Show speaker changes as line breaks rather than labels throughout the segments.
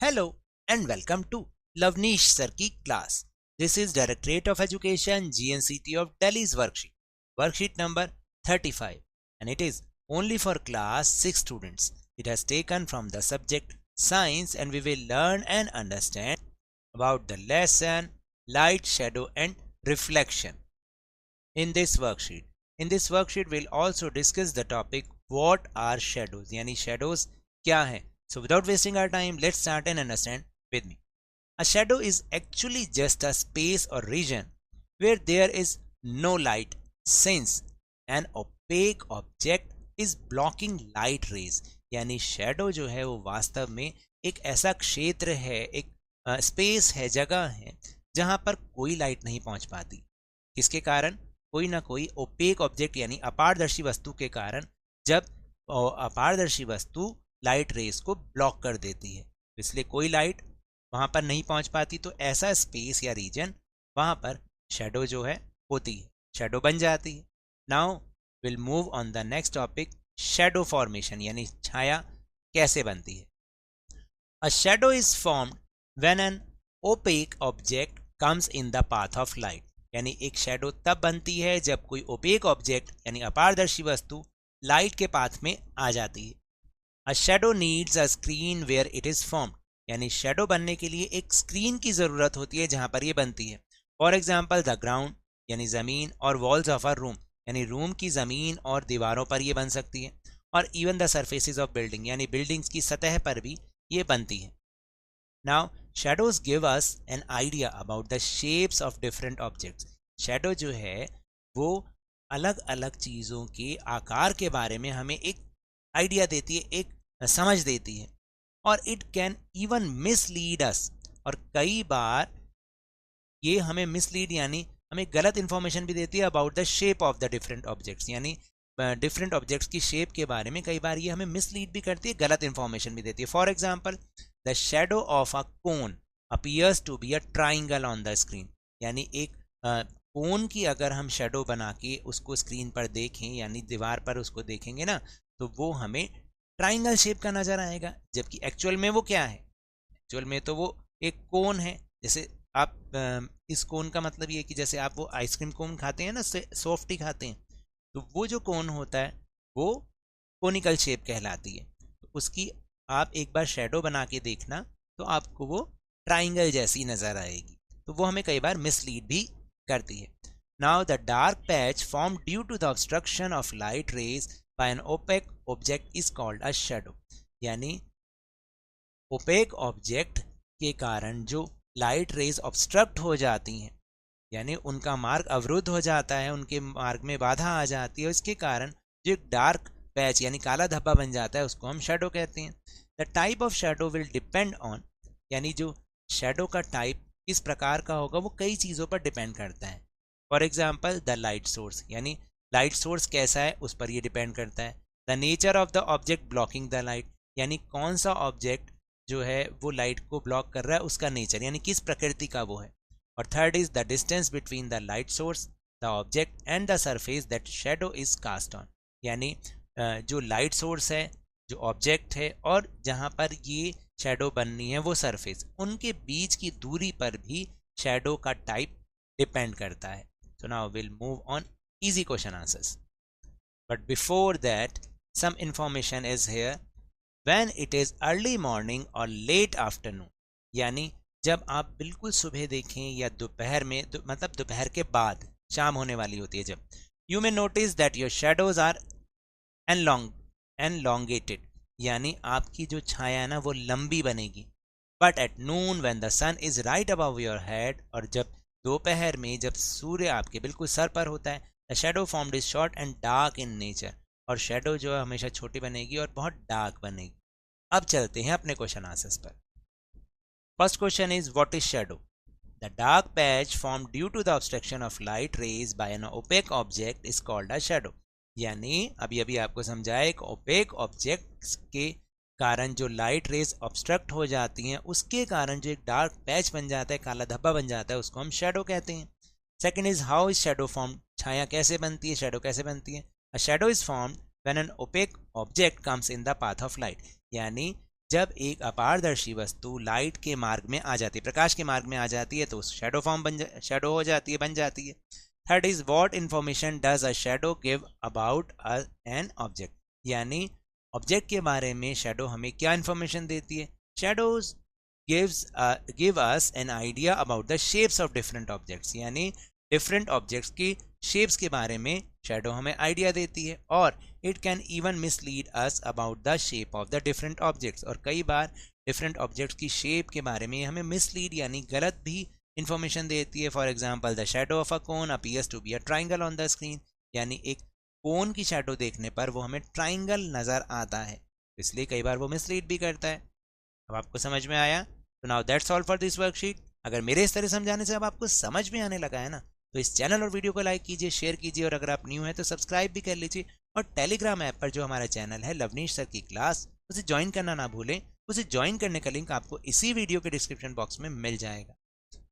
Hello and welcome to Lavnish Sir की class. This is Directorate of Education GNCT of Delhi's worksheet. Worksheet number 35 and it is only for class 6 students. It has taken from the subject science and we will learn and understand about the lesson light, shadow and reflection in this worksheet. In this worksheet we'll also discuss the topic what are shadows यानी shadows क्या है. So without wasting our time, let's start and understand with me. A shadow is actually just a space or region where there is no light since an opaque object is blocking light rays. यानी shadow जो है वो वास्तव में एक ऐसा क्षेत्र है, एक स्पेस है, जगह है जहां पर कोई लाइट नहीं पहुंच पाती. किसके कारण? कोई ना कोई ओपेक ऑब्जेक्ट यानी अपारदर्शी वस्तु के कारण. जब अपारदर्शी वस्तु लाइट रेस को ब्लॉक कर देती है इसलिए कोई लाइट वहां पर नहीं पहुंच पाती, तो ऐसा स्पेस या रीजन वहां पर शेडो जो है होती है, शेडो बन जाती है. Now will move on the next topic, shadow formation यानी छाया कैसे बनती है. A shadow is formed when an opaque object comes in the path of light. यानी एक शेडो तब बनती है जब कोई ओपेक ऑब्जेक्ट यानी अपारदर्शी वस्तु लाइट के पाथ में आ जाती है. A shadow needs a screen where it is formed. यानी शेडो बनने के लिए एक स्क्रीन की ज़रूरत होती है जहां पर ये बनती है. फॉर एग्जाम्पल द ग्राउंड यानी ज़मीन और वॉल्स ऑफ अ रूम यानी रूम की ज़मीन और दीवारों पर ये बन सकती है. और even the surfaces of building यानी बिल्डिंग्स की सतह पर भी ये बनती है. Now shadows give us an idea about the shapes of different objects. Shadow जो है वो अलग अलग चीज़ों के आकार के बारे में हमें एक आइडिया देती है, एक समझ देती है. और इट कैन इवन मिसलीड अस. और कई बार ये हमें मिसलीड यानी हमें गलत इंफॉर्मेशन भी देती है about the shape of the different objects. यानी डिफरेंट ऑब्जेक्ट्स की शेप के बारे में कई बार ये हमें मिसलीड भी करती है, गलत इंफॉर्मेशन भी देती है. For example the shadow of a cone appears to be a triangle on the screen. यानी एक कोन की अगर हम शेडो बना के उसको स्क्रीन पर देखें यानी दीवार पर उसको देखेंगे ना, तो वो हमें ट्राइंगल शेप का नजर आएगा, जबकि एक्चुअल में वो क्या है? एक्चुअल में तो वो एक कोन है. जैसे आप इस कोन का मतलब ये कि जैसे आप वो आइसक्रीम कोन खाते हैं ना, सॉफ्टी खाते हैं, तो वो जो कोन होता है वो कोनिकल शेप कहलाती है. तो उसकी आप एक बार शेडो बना के देखना तो आपको वो ट्राइंगल जैसी नज़र आएगी. तो वो हमें कई बार मिसलीड भी करती है. Now the dark patch form due to the obstruction of light rays by an opaque object is called a shadow. यानी ओपेक ऑब्जेक्ट के कारण जो लाइट रेज ऑब्स्ट्रक्ट हो जाती हैं यानी उनका मार्ग अवरुद्ध हो जाता है, उनके मार्ग में बाधा आ जाती है, इसके कारण जो एक डार्क पैच यानी काला धब्बा बन जाता है उसको हम शेडो कहते हैं. The type of shadow will depend on. यानी जो शेडो का टाइप किस प्रकार का होगा वो कई चीज़ों पर डिपेंड करता है. For example the light source यानी लाइट सोर्स कैसा है उस पर ये डिपेंड करता है. The nature of the object blocking the light यानी कौन सा ऑब्जेक्ट जो है वो लाइट को ब्लॉक कर रहा है, उसका नेचर यानी किस प्रकृति का वो है. और third is the distance between the light source the object and the surface that shadow is cast on. यानी जो लाइट सोर्स है, जो ऑब्जेक्ट है और जहाँ पर ये शेडो बननी है वो सरफेस, उनके बीच की दूरी पर भी शेडो का टाइप डिपेंड करता है. So now will move on easy question answers. But before that, some information is here. When it is early morning or late afternoon, यानी जब आप बिल्कुल सुबह देखें या दोपहर में मतलब दोपहर के बाद शाम होने वाली होती है जब, you may notice that your shadows are elongated. यानी आपकी जो छाया है ना वो लंबी बनेगी. But at noon when the sun is right above your head, और जब दोपहर में जब सूर्य आपके बिल्कुल सर पर होता है, the shadow formed is short and dark in nature. और शेडो जो है हमेशा छोटी बनेगी और बहुत डार्क बनेगी. अब चलते हैं अपने क्वेश्चन आंसर्स पर. First question is what is shadow. The dark patch form due to the obstruction of light rays by an opaque object is called a shadow. यानी अभी अभी आपको समझाया एक ओपेक ऑब्जेक्ट के कारण जो लाइट रेज ऑब्स्ट्रक्ट हो जाती हैं उसके कारण जो एक डार्क पैच बन जाता है, काला धब्बा बन जाता है, उसको हम शेडो कहते हैं. Second is how is shadow form. छाया कैसे बनती है, शेडो कैसे बनती है. A shadow is formed when an opaque object comes in the path of light. यानी जब एक अपारदर्शी वस्तु लाइट के मार्ग में आ जाती है, प्रकाश के मार्ग में आ जाती है, तो शैडो फॉर्म शैडो हो जाती है, बन जाती है। Third is what information does a shadow give about an object, यानी ऑब्जेक्ट के बारे में शैडो हमें क्या इंफॉर्मेशन देती है। Shadows give us an idea about the shapes of different objects, यानी डिफरेंट ऑब्जेक्ट्स की शेप्स के बारे में शैडो हमें आइडिया देती है। और it can even mislead us about the shape of the different objects, और कई बार डिफरेंट ऑब्जेक्ट्स की शेप के बारे में हमें मिसलीड यानी गलत भी इंफॉर्मेशन देती है। For example the shadow of a cone appears to be a triangle on the screen, यानी एक कोन की शैडो देखने पर वो हमें ट्राइंगल नज़र आता है, इसलिए कई बार वो मिसलीड भी करता है। अब आपको समझ में आया? तो now that's all for this worksheet. अगर मेरे इस तरह समझाने से अब आपको समझ में आने लगा है ना, तो इस चैनल और वीडियो को लाइक कीजिए, शेयर कीजिए, और अगर आप न्यू हैं तो सब्सक्राइब भी कर लीजिए। और टेलीग्राम ऐप पर जो हमारा चैनल है लवनीश सर की क्लास, उसे ज्वाइन करना ना भूलें। उसे ज्वाइन करने का लिंक आपको इसी वीडियो के डिस्क्रिप्शन बॉक्स में मिल जाएगा।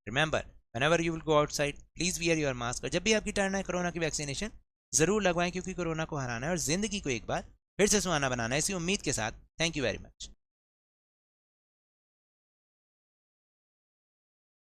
Remember, whenever you will go outside, please wear your mask। और जब भी आपकी टर्न है कोरोना की वैक्सीनेशन जरूर लगवाएं, क्योंकि कोरोना को हराना है और जिंदगी को एक बार फिर से सुहाना बनाना है, इसी उम्मीद के साथ। Thank you very much.